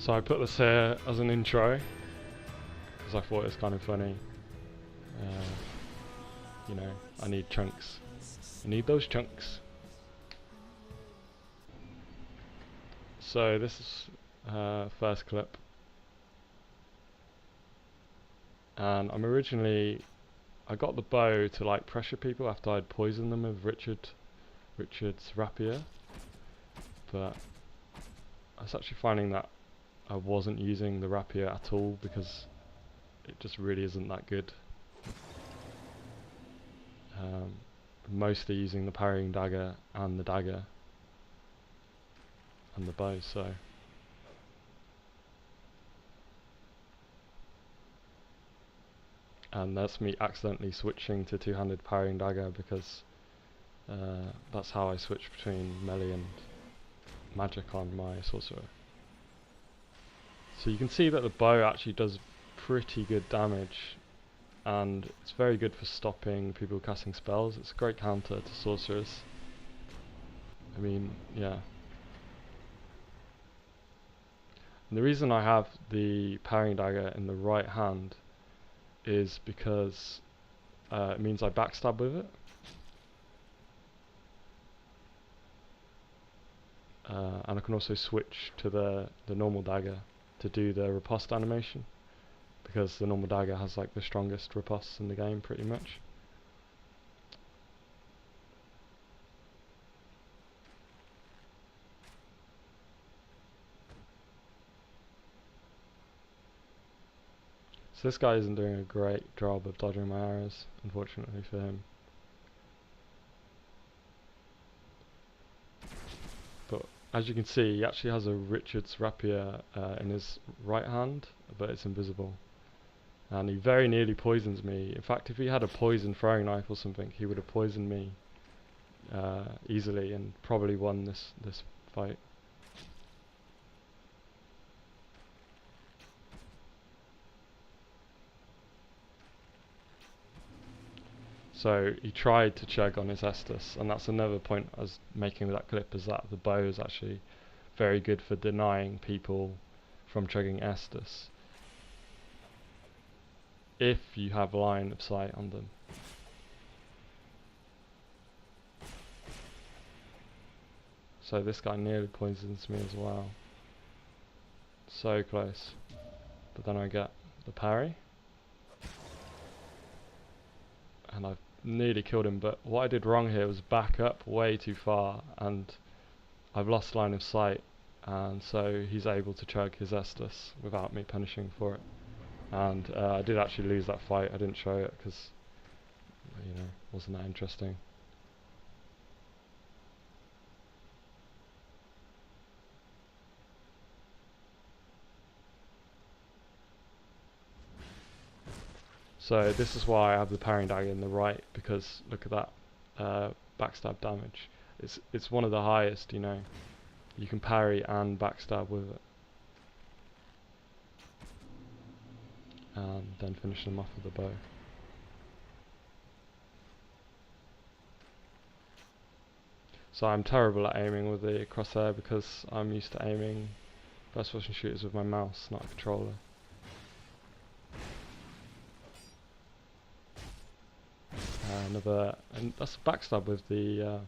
So I put this here as an intro because I thought it was kind of funny. You know, I need chunks. I need those chunks. So this is first clip, and I got the bow to like pressure people after I'd poisoned them with Richard's Rapier, but I was actually finding that I wasn't using the Rapier at all because it just really isn't that good. Mostly using the parrying dagger and the dagger and the bow, so and that's me accidentally switching to two-handed parrying dagger because that's how I switch between melee and magic on my sorcerer. So you can see that the bow actually does pretty good damage, and it's very good for stopping people casting spells. It's a great counter to sorcerers. I mean, yeah. And the reason I have the parrying dagger in the right hand is because it means I backstab with it. And I can also switch to the normal dagger to do the riposte animation, because the normal dagger has like the strongest riposte in the game pretty much. So this guy isn't doing a great job of dodging my arrows, unfortunately for him. But as you can see, he actually has a Richard's Rapier in his right hand, but it's invisible. And he very nearly poisons me. In fact, if he had a poison throwing knife or something, he would have poisoned me easily and probably won this fight. So he tried to chug on his Estus, and that's another point I was making with that clip, is that the bow is actually very good for denying people from chugging Estus if you have line of sight on them. So this guy nearly poisons me as well. So close. But then I get the parry. And I've nearly killed him, but what I did wrong here was back up way too far, and I've lost line of sight, and so he's able to chug his Estus without me punishing for it. And I did actually lose that fight. I didn't show it because, you know, wasn't that interesting. So this is why I have the parrying dagger in the right, because look at that backstab damage. It's one of the highest, you know. You can parry and backstab with it. And then finish them off with the bow. So I'm terrible at aiming with the crosshair because I'm used to aiming first person shooters with my mouse, not a controller. And that's a backstab with the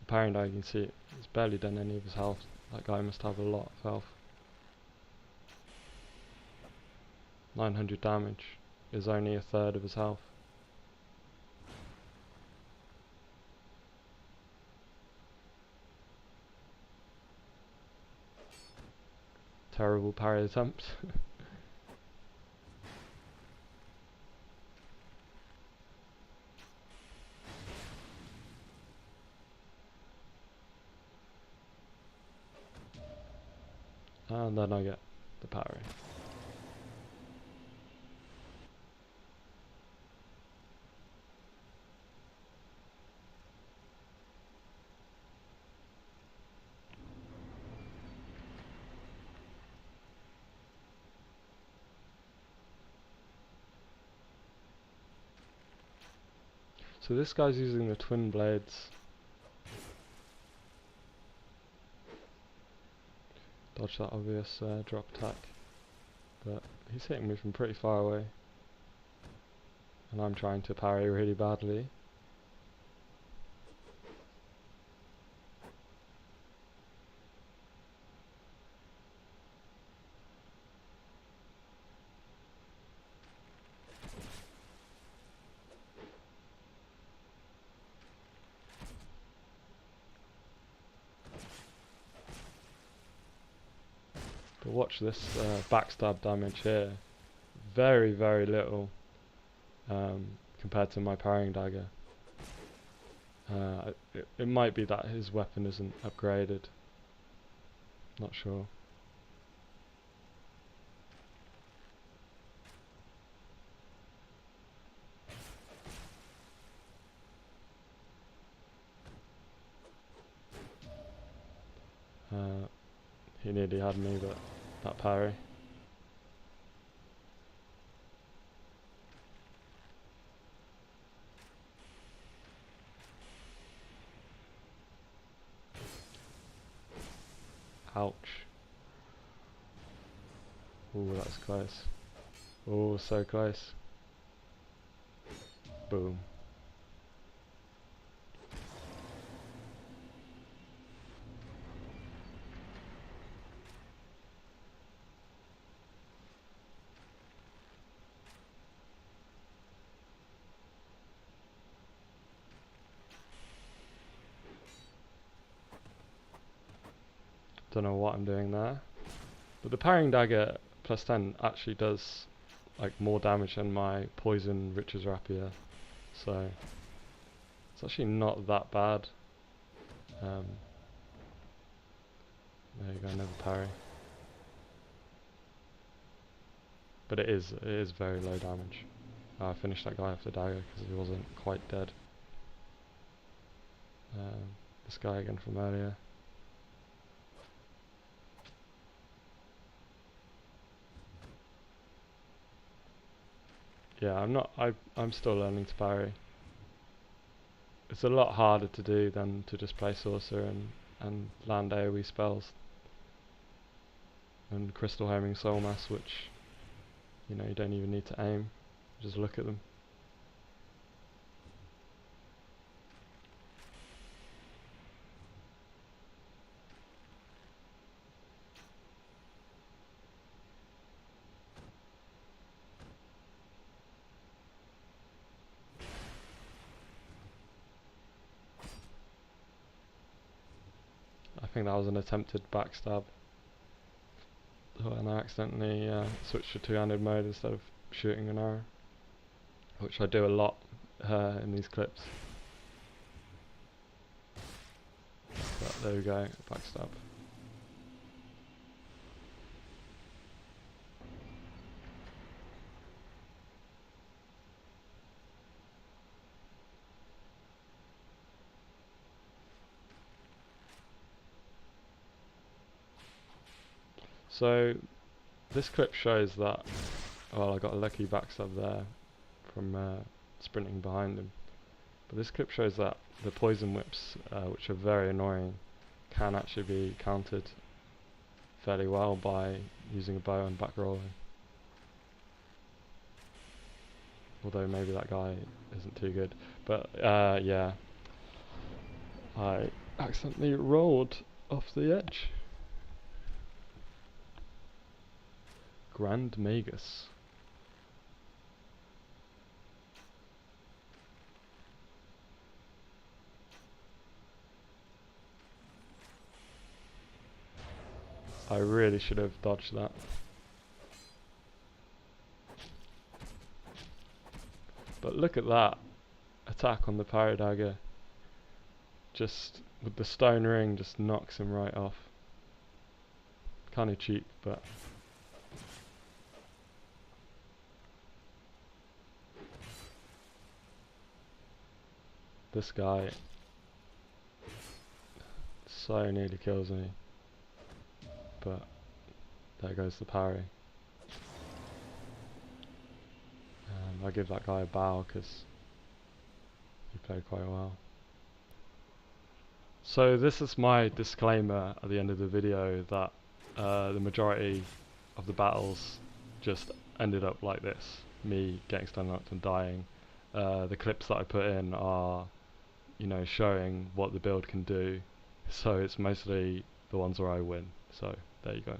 parrying dagger. You can see it's barely done any of his health. That guy must have a lot of health. 900 damage is only a third of his health. Terrible parry attempt. And then I get the parry. So this guy's using the twin blades. dodge that obvious drop attack. But he's hitting me from pretty far away. And I'm trying to parry really badly. But watch this backstab damage here. Very, very little compared to my parrying dagger. It might be that his weapon isn't upgraded. Not sure. He nearly had me, but that parry. Ouch. Ooh, that's close. Ooh, so close. Boom. Don't know what I'm doing there, but the parrying dagger plus 10 actually does like more damage than my poison Rich's Rapier, so it's actually not that bad. There you go, another parry. But it is very low damage. I finished that guy off the dagger because he wasn't quite dead. This guy again from earlier. Yeah, I'm still learning to parry. It's a lot harder to do than to just play Sorcerer and land AoE spells. And Crystal Homing Soul Mass, which, you know, you don't even need to aim, just look at them. I think that was an attempted backstab. Oh, and I accidentally switched to two-handed mode instead of shooting an arrow, which I do a lot in these clips. But there we go, backstab. So this clip shows that, well, I got a lucky backstab there from sprinting behind him. But this clip shows that the poison whips, which are very annoying, can actually be countered fairly well by using a bow and back rolling. Although maybe that guy isn't too good. But yeah, I accidentally rolled off the edge. Grand Magus. I really should have dodged that. But look at that attack on the parry dagger. Just with the stonering, just knocks him right off. Kind of cheap, but this guy so nearly kills me. But there goes the parry. And I give that guy a bow because he played quite well. So this is my disclaimer at the end of the video that the majority of the battles just ended up like this, me getting stun locked and dying. The clips that I put in are, you know, showing what the build can do, so it's mostly the ones where I win. So there you go.